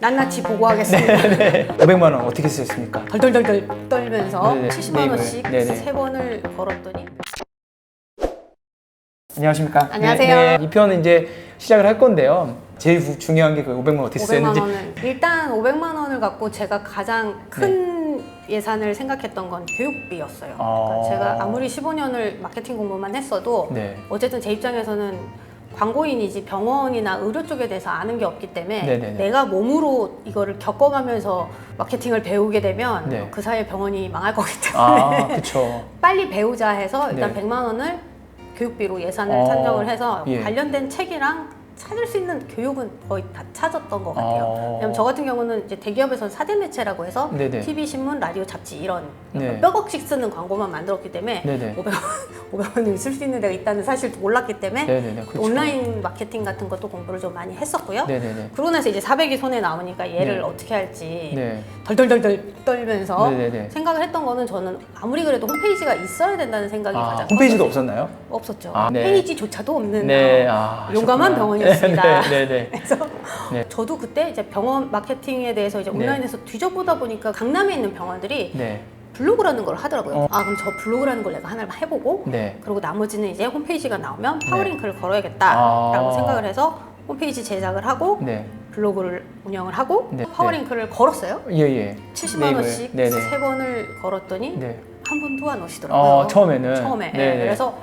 낱낱이 보고하겠습니다. 500만 원 어떻게 쓰셨습니까? 덜덜덜덜 떨면서 네네. 70만 원씩 네네. 3번을 걸었더니. 안녕하십니까? 안녕하세요. 네, 이 편은 이제 시작을 할 건데요. 제일 중요한 게 그 500만 원 어떻게 500만 쓰였는지. 원을 일단 500만 원을 갖고 제가 가장 큰 예산을 생각했던 건 교육비였어요. 그러니까 제가 아무리 15년을 마케팅 공부만 했어도 네. 어쨌든 제 입장에서는 광고인이지 병원이나 의료 쪽에 대해서 아는 게 없기 때문에 네네네. 내가 몸으로 이거를 겪어가면서 마케팅을 배우게 되면 네. 그 사이에 병원이 망할 거기 때문에 그렇죠. 빨리 배우자 해서 일단 네. 100만 원을 교육비로 예산을 산정을 해서 예. 관련된 책이랑 찾을 수 있는 교육은 거의 다 찾았던 것 같아요. 왜냐면 저 같은 경우는 이제 대기업에서는 사대 매체라고 해서 네네. TV, 신문, 라디오, 잡지 이런 네. 뼈곡씩 쓰는 광고만 만들었기 때문에 네네. 500원을 쓸 수 있는 데가 있다는 사실 몰랐기 때문에 네네네. 그렇죠. 온라인 마케팅 같은 것도 공부를 좀 많이 했었고요. 네네네. 그러고 나서 이제 400이 손에 나오니까 얘를 네. 어떻게 할지 네. 덜덜덜덜 떨면서 네네네. 생각을 했던 거는 저는 아무리 그래도 홈페이지가 있어야 된다는 생각이 가장 홈페이지도 컸었어요. 없었나요? 없었죠. 네. 페이지조차도 없는 네. 용감한 하셨구나. 병원이었습니다. 네네. 그래서 네. 저도 그때 이제 병원 마케팅에 대해서 이제 온라인에서 뒤져보다 보니까 강남에 있는 병원들이 네. 블로그라는 걸 하더라고요. 그럼 저 블로그라는 걸 내가 하나를 해보고 네. 그리고 나머지는 이제 홈페이지가 나오면 파워링크를 걸어야겠다라고 생각을 해서 홈페이지 제작을 하고 네. 블로그를 운영을 하고 네. 파워링크를 걸었어요. 예. 70만 원씩 네네. 3번을 걸었더니 네. 한 분도 안 오시더라고요. 처음에는. 처음에. 네네. 그래서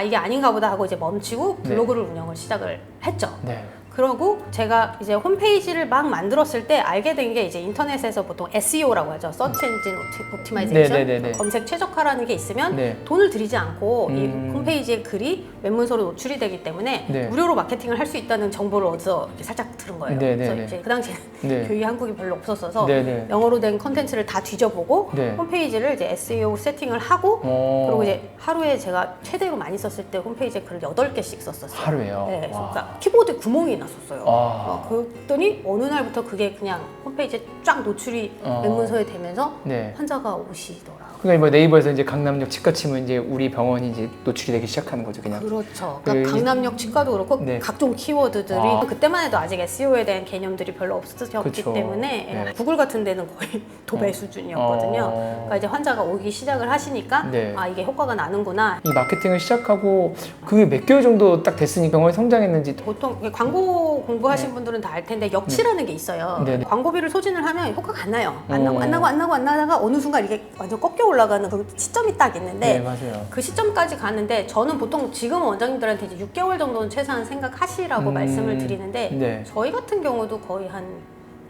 이게 아닌가 보다 하고 이제 멈추고 블로그를 운영을 시작을 했죠. 네. 그러고 제가 이제 홈페이지를 막 만들었을 때 알게 된 게 이제 인터넷에서 보통 SEO라고 하죠. Search Engine Optimization. 네네네네. 검색 최적화라는 게 있으면 네. 돈을 들이지 않고 이 홈페이지의 글이 웹문서로 노출이 되기 때문에 네. 무료로 마케팅을 할 수 있다는 정보를 어디서 이렇게 살짝 들은 거예요. 네네네. 그래서 이제 그 당시에는 네. 교육이 한국이 별로 없었어서 네네. 영어로 된 컨텐츠를 다 뒤져보고 네. 홈페이지를 이제 SEO 세팅을 하고 그리고 그리고 이제 하루에 제가 최대로 많이 썼을 때 홈페이지에 글을 8개씩 썼었어요. 하루에요? 네, 그러니까 키보드에 구멍이 났었어요. 와. 그랬더니 어느 날부터 그게 그냥 홈페이지에 쫙 노출이 웹문서에 되면서 네. 환자가 오시더라고요. 그러니까 뭐 네이버에서 이제 강남역 치과 치면 이제 우리 병원이 이제 노출이 되기 시작하는 거죠, 그냥. 그렇죠. 그 그러니까 강남역 치과도 그렇고 네. 각종 키워드들이 그때만 해도 아직 SEO에 대한 개념들이 별로 없었기 그쵸. 때문에 네. 구글 같은 데는 거의 도배 수준이었거든요. 그러니까 이제 환자가 오기 시작을 하시니까 네. 이게 효과가 나는구나. 이 마케팅을 시작하고 그게 몇 개월 정도 딱 됐으니 병원이 성장했는지. 보통 광고 공부하신 분들은 다 알 텐데 역치라는 게 있어요. 네. 광고비를 소진을 하면 효과가 안 나요. 안 나다가 어느 순간 이게 완전 꺾여 올라가는 그 시점이 딱 있는데 네, 맞아요. 그 시점까지 가는데 저는 보통 지금 원장님들한테 이제 6개월 정도는 최소한 생각하시라고 말씀을 드리는데 네. 저희 같은 경우도 거의 한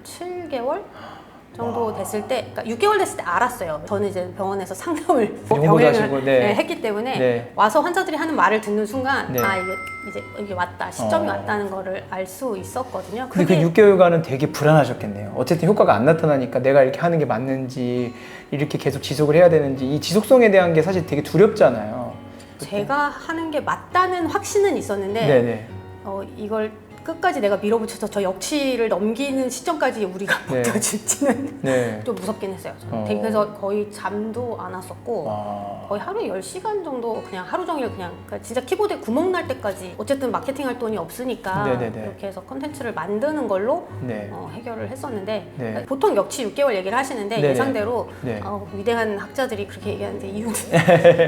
7개월? 정도 됐을 때, 그러니까 6개월 됐을 때 알았어요. 저는 이제 병원에서 상담을 연구도 하시고, 네. 했기 때문에 네. 와서 환자들이 하는 말을 듣는 순간 네. 이게 왔다, 시점이 왔다는 거를 알 수 있었거든요. 근데 그 6개월간은 되게 불안하셨겠네요. 어쨌든 효과가 안 나타나니까 내가 이렇게 하는 게 맞는지, 이렇게 계속 지속을 해야 되는지, 이 지속성에 대한 게 사실 되게 두렵잖아요. 제가 하는 게 맞다는 확신은 있었는데 네네. 이걸 끝까지 내가 밀어붙여서 저 역치를 넘기는 시점까지 우리가 네. 버텨질지는 네. 좀 무섭긴 했어요. 저는. 그래서 거의 잠도 안 왔었고 거의 하루에 10시간 정도 그냥 하루 종일 그러니까 진짜 키보드에 구멍 날 때까지 어쨌든 마케팅할 돈이 없으니까 네네네. 이렇게 해서 컨텐츠를 만드는 걸로 네. 해결을 했었는데 네. 보통 역치 6개월 얘기를 하시는데 네네. 예상대로 네. 위대한 학자들이 그렇게 얘기하는데 이유는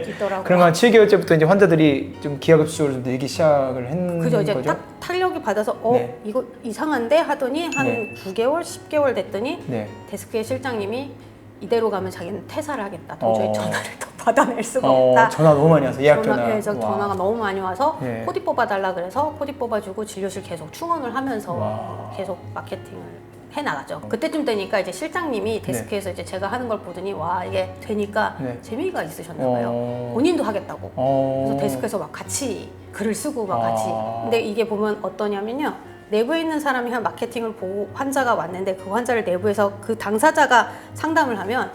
있더라고요. 그러면 한 7개월째부터 이제 환자들이 좀 기하급수적으로 좀 늘기 시작을 했는 그죠. 이제 거죠? 딱 탄력이 받아서 네. 이거 이상한데 하더니 한 네. 9개월, 10개월 됐더니 네. 데스크의 실장님이 이대로 가면 자기는 퇴사를 하겠다. 도저히 전화를 더 받아낼 수가 없다. 전화 너무 많이 와서 예약 전화. 그래서 전화가 너무 많이 와서 네. 코디 뽑아달라 그래서 코디 뽑아주고 진료실 계속 충원을 하면서 와. 계속 마케팅을 해나가죠. 그때쯤 되니까 이제 실장님이 데스크에서 이제 제가 하는 걸 보더니 와 이게 되니까 네. 재미가 있으셨나 봐요. 본인도 하겠다고. 그래서 데스크에서 막 같이 글을 쓰고 막 같이. 근데 이게 보면 어떠냐면요. 내부에 있는 사람이 그냥 마케팅을 보고 환자가 왔는데 그 환자를 내부에서 그 당사자가 상담을 하면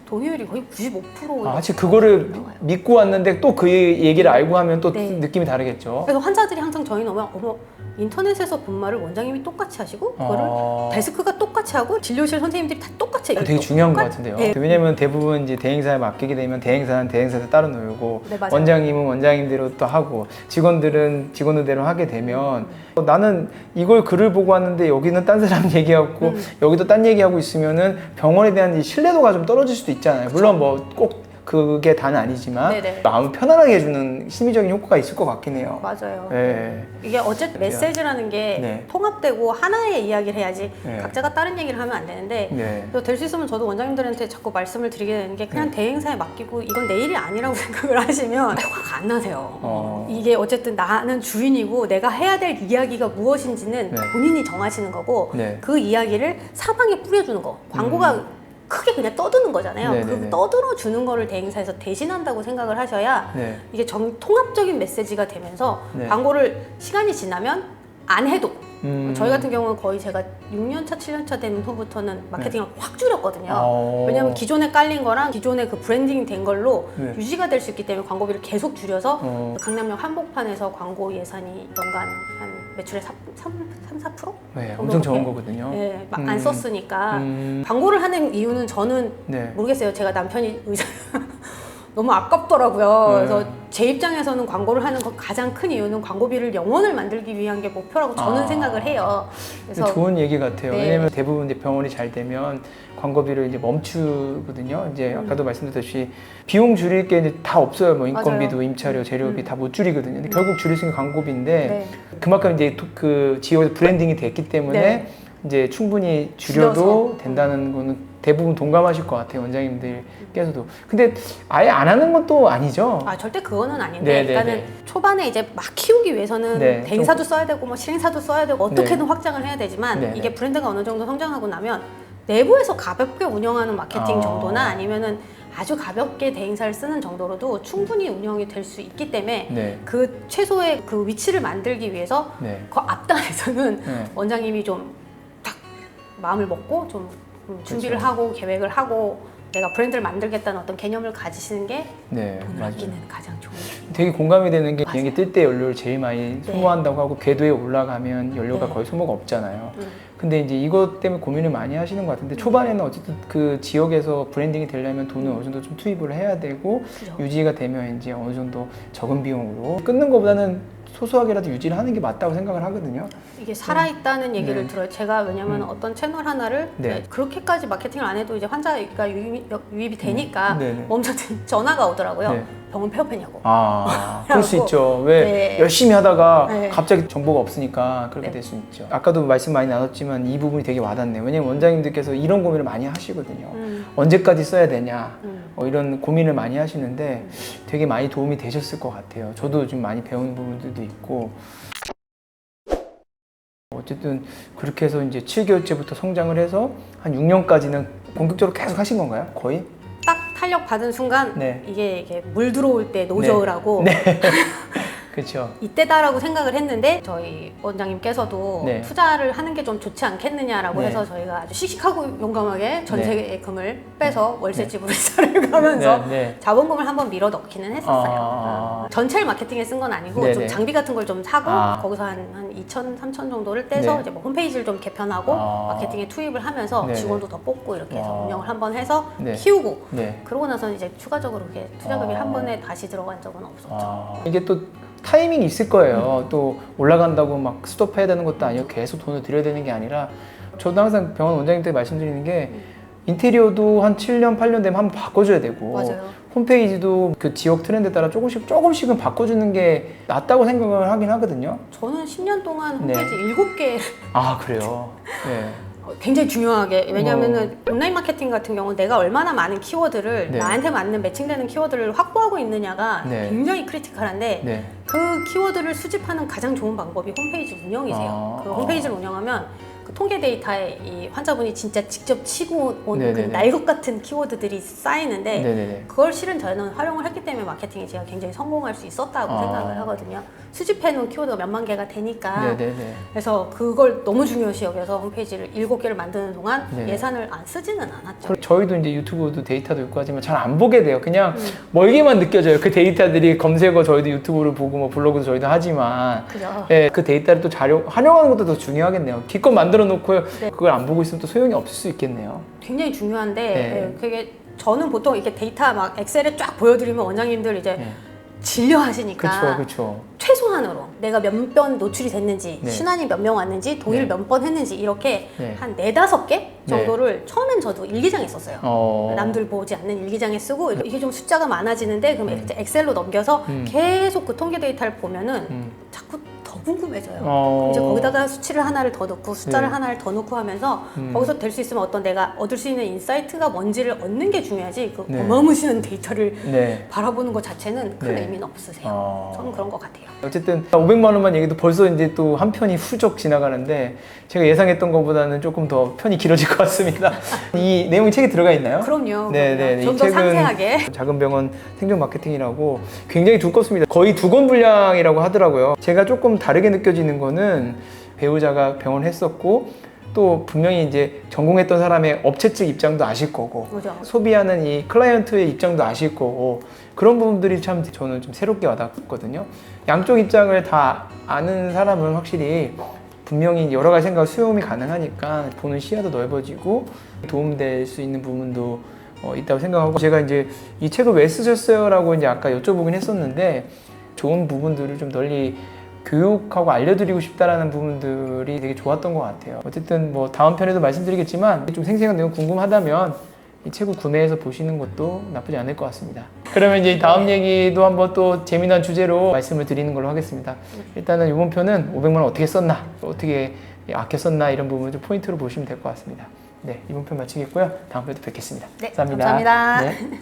동의율이 거의 95%. 사실 그거를 믿고 왔는데 또 그 얘기를 알고 하면 또 네. 느낌이 다르겠죠. 그래서 환자들이 항상 저희는 오면 어머 인터넷에서 본 말을 원장님이 똑같이 하시고 그거를 데스크가 똑같이 하고 진료실 선생님들이 다 똑같이 해요. 되게 중요한 것 같은데요. 네. 왜냐면 대부분 이제 대행사에 맡기게 되면 대행사는 대행사에서 따로 놀고 네, 맞아요. 원장님은 원장님대로 또 하고 직원들은 직원들대로 하게 되면 나는 이걸 글을 보고 왔는데 여기는 딴 사람 얘기하고 여기도 딴 얘기하고 있으면은 병원에 대한 이 신뢰도가 좀 떨어질 수도 있잖아요. 물론 뭐 꼭 그게 다는 아니지만 네네. 마음을 편안하게 해주는 심리적인 효과가 있을 것 같긴 해요. 맞아요. 네. 이게 어쨌든 메시지라는 게 네. 통합되고 하나의 이야기를 해야지 네. 각자가 다른 얘기를 하면 안 되는데 네. 될 수 있으면 저도 원장님들한테 자꾸 말씀을 드리게 되는 게 그냥 네. 대행사에 맡기고 이건 내 일이 아니라고 생각을 하시면 화가 안 나세요. 이게 어쨌든 나는 주인이고 내가 해야 될 이야기가 무엇인지는 네. 본인이 정하시는 거고 네. 그 이야기를 사방에 뿌려주는 거. 광고가 크게 그냥 떠드는 거잖아요. 네네네. 그 떠들어 주는 거를 대행사에서 대신한다고 생각을 하셔야 네. 이게 통합적인 메시지가 되면서 네. 광고를 시간이 지나면 안 해도 저희 같은 경우는 거의 제가 6년차, 7년차 된 후부터는 마케팅을 확 줄였거든요. 왜냐하면 기존에 깔린 거랑 기존에 그 브랜딩 된 걸로 네. 유지가 될 수 있기 때문에 광고비를 계속 줄여서 강남역 한복판에서 광고 예산이 연간 한 매출의 3-4%? 네, 엄청 적은 거거든요. 네, 안 썼으니까 광고를 하는 이유는 저는 네. 모르겠어요. 제가 남편이 의사 너무 아깝더라고요. 네. 그래서 제 입장에서는 광고를 하는 가장 큰 이유는 광고비를 영원을 만들기 위한 게 목표라고 저는 생각을 해요. 그래서 좋은 얘기 같아요. 네. 왜냐면 대부분 이제 병원이 잘 되면 광고비를 이제 멈추거든요. 이제 아까도 말씀드렸듯이 비용 줄일 게 이제 다 없어요. 뭐 인건비도, 맞아요. 임차료, 재료비 다 못 줄이거든요. 근데 결국 줄일 수 있는 광고비인데 네. 그만큼 이제 그 지역에서 브랜딩이 됐기 때문에 네. 이제 충분히 줄여도 줄여서. 된다는 거는 대부분 동감하실 것 같아요. 원장님들께서도. 근데 아예 안 하는 건 또 아니죠. 아 절대 그거는 아닌데 네, 네, 일단은 네. 초반에 이제 막 키우기 위해서는 네, 대행사도 써야 되고 뭐 실행사도 써야 되고 어떻게든 네. 확장을 해야 되지만 네, 이게 네. 브랜드가 어느 정도 성장하고 나면 내부에서 가볍게 운영하는 마케팅 아. 정도나 아니면은 아주 가볍게 대행사를 쓰는 정도로도 충분히 운영이 될 수 있기 때문에 네. 그 최소의 그 위치를 만들기 위해서 네. 그 앞단에서는 네. 원장님이 좀 딱 마음을 먹고 좀 준비를 그렇죠. 하고 계획을 하고 내가 브랜드를 만들겠다는 어떤 개념을 가지시는 게 네, 돈을 맞아요. 아끼는 가장 좋은 되게 공감이 되는 게 맞아요. 비행기 뜰 때 연료를 제일 많이 네. 소모한다고 하고 궤도에 올라가면 연료가 네. 거의 소모가 없잖아요. 근데 이제 이것 때문에 고민을 많이 하시는 것 같은데 초반에는 어쨌든 그 지역에서 브랜딩이 되려면 돈을 어느 정도 좀 투입을 해야 되고 그죠. 유지가 되면 이제 어느 정도 적은 비용으로 끊는 것보다는 소소하게라도 유지를 하는 게 맞다고 생각을 하거든요. 이게 살아있다는 얘기를 네. 들어요. 제가 왜냐면 어떤 채널 하나를 네. 그렇게까지 마케팅을 안 해도 이제 환자가 유입이 되니까 네, 네. 먼저 전화가 오더라고요. 네. 병원 폐업했냐고. 아, 그럴 수 라고. 있죠. 왜 네. 열심히 하다가 네. 갑자기 정보가 없으니까 그렇게 네. 될 수 있죠. 아까도 말씀 많이 나눴지만 이 부분이 되게 와닿네요. 왜냐면 원장님들께서 이런 고민을 많이 하시거든요. 언제까지 써야 되냐 이런 고민을 많이 하시는데 되게 많이 도움이 되셨을 것 같아요. 저도 좀 많이 배우는 부분들도 있고 어쨌든 그렇게 해서 이제 7개월째부터 성장을 해서 한 6년까지는 본격적으로 계속 하신 건가요? 거의? 딱 탄력 받은 순간 네. 이게 물 들어올 때 노저우라고 그렇죠. 이때다라고 생각을 했는데 저희 원장님께서도 네. 투자를 하는 게 좀 좋지 않겠느냐라고 네. 해서 저희가 아주 씩씩하고 용감하게 전세금을 빼서 월세집으로 이사를 가면서 네, 네. 자본금을 한번 밀어 넣기는 했었어요. 아. 전체를 마케팅에 쓴 건 아니고 네, 좀 네. 장비 같은 걸 좀 사고 아. 거기서 한 2천, 3천 정도를 떼서 네. 이제 뭐 홈페이지를 좀 개편하고 아. 마케팅에 투입을 하면서 네, 직원도 더 뽑고 이렇게 해서 아. 운영을 한번 해서 네. 키우고 네. 그러고 나서는 이제 추가적으로 이렇게 투자금이 아. 한 번에 다시 들어간 적은 없었죠. 아, 이게 또 타이밍이 있을 거예요. 또 올라간다고 막 스톱해야 되는 것도 아니고 계속 돈을 들여야 되는 게 아니라 저도 항상 병원 원장님들 말씀드리는 게 인테리어도 한 7년, 8년 되면 한번 바꿔줘야 되고 맞아요. 홈페이지도 그 지역 트렌드에 따라 조금씩은 바꿔주는 게 낫다고 생각을 하긴 하거든요. 저는 10년 동안 네. 홈페이지 7개 아, 그래요? 네. 굉장히 중요하게 왜냐면은 온라인 마케팅 같은 경우는 내가 얼마나 많은 키워드를 네. 나한테 맞는 매칭되는 키워드를 확보하고 있느냐가 네. 굉장히 크리티컬한데 네. 그 키워드를 수집하는 가장 좋은 방법이 홈페이지 운영이세요. 아. 그 홈페이지를 운영하면 그 통계 데이터에 이 환자분이 진짜 직접 치고 온 그 네네네. 날것 같은 키워드들이 쌓이는데 네네네. 그걸 실은 저는 활용을 했기 때문에 마케팅에 제가 굉장히 성공할 수 있었다고 생각을 하거든요. 수집해놓은 키워드가 몇만 개가 되니까. 네네네. 그래서 그걸 너무 중요시 여겨서 홈페이지를 7개를 만드는 동안 네. 예산을 안 쓰지는 않았죠. 그리고 저희도 이제 유튜브도 데이터도 있고 하지만 잘 안 보게 돼요. 그냥 멀게만 느껴져요. 그 데이터들이 검색어 저희도 유튜브를 보고 뭐 블로그도 저희도 하지만 그죠? 네, 그 데이터를 또 활용하는 것도 더 중요하겠네요. 기껏 만들어 놓고 네. 그걸 안 보고 있으면 또 소용이 없을 수 있겠네요. 굉장히 중요한데 네. 예, 그게 저는 보통 이렇게 데이터 막 엑셀에 쫙 보여드리면 원장님들 이제 네. 진료 하시니까 그렇죠. 최소한으로 내가 몇 번 노출이 됐는지 네. 신환이 몇 명 왔는지 동일 네. 몇 번 했는지 이렇게 네. 한 4-5개 정도를 처음엔 저도 일기장에 썼어요. 남들 보지 않는 일기장에 쓰고 이게 좀 숫자가 많아지는데 그럼 이제 엑셀로 넘겨서 계속 그 통계 데이터를 보면은 자꾸 더 궁금해져요. 이제 거기다가 수치를 하나를 더 넣고 숫자를 네. 하나를 더 넣고 하면서 거기서 될 수 있으면 어떤 내가 얻을 수 있는 인사이트가 뭔지를 얻는 게 중요하지 그 네. 어마무시한 데이터를 네. 바라보는 것 자체는 큰 네. 의미는 없으세요. 저는 그런 것 같아요. 어쨌든 500만 원만 얘기도 벌써 이제 또 한 편이 훌쩍 지나가는데 제가 예상했던 것보다는 조금 더 편이 길어질 것 같습니다. 이 내용이 책에 들어가 있나요? 그럼요. 네. 좀 더 상세하게. 작은 병원 생존 마케팅이라고 굉장히 두껍습니다. 거의 2권 분량이라고 하더라고요. 제가 조금 다르게 느껴지는 거는 배우자가 병원을 했었고 또 분명히 이제 전공했던 사람의 업체 측 입장도 아실 거고 그죠. 소비하는 이 클라이언트의 입장도 아실 거고 그런 부분들이 참 저는 좀 새롭게 와닿거든요. 양쪽 입장을 다 아는 사람은 확실히 분명히 여러 가지 생각 수용이 가능하니까 보는 시야도 넓어지고 도움될 수 있는 부분도 있다고 생각하고 제가 이제 이 책을 왜 쓰셨어요? 라고 이제 아까 여쭤보긴 했었는데 좋은 부분들을 좀 널리 교육하고 알려드리고 싶다라는 부분들이 되게 좋았던 것 같아요. 어쨌든 뭐 다음 편에도 말씀드리겠지만 좀 생생한 내용 궁금하다면 이 책을 구매해서 보시는 것도 나쁘지 않을 것 같습니다. 그러면 이제 다음 얘기도 한번 또 재미난 주제로 말씀을 드리는 걸로 하겠습니다. 일단은 이번 편은 500만 원 어떻게 썼나, 어떻게 아껴 썼나 이런 부분을 좀 포인트로 보시면 될 것 같습니다. 네, 이번 편 마치겠고요. 다음 편에도 뵙겠습니다. 네, 감사합니다. 감사합니다. 네.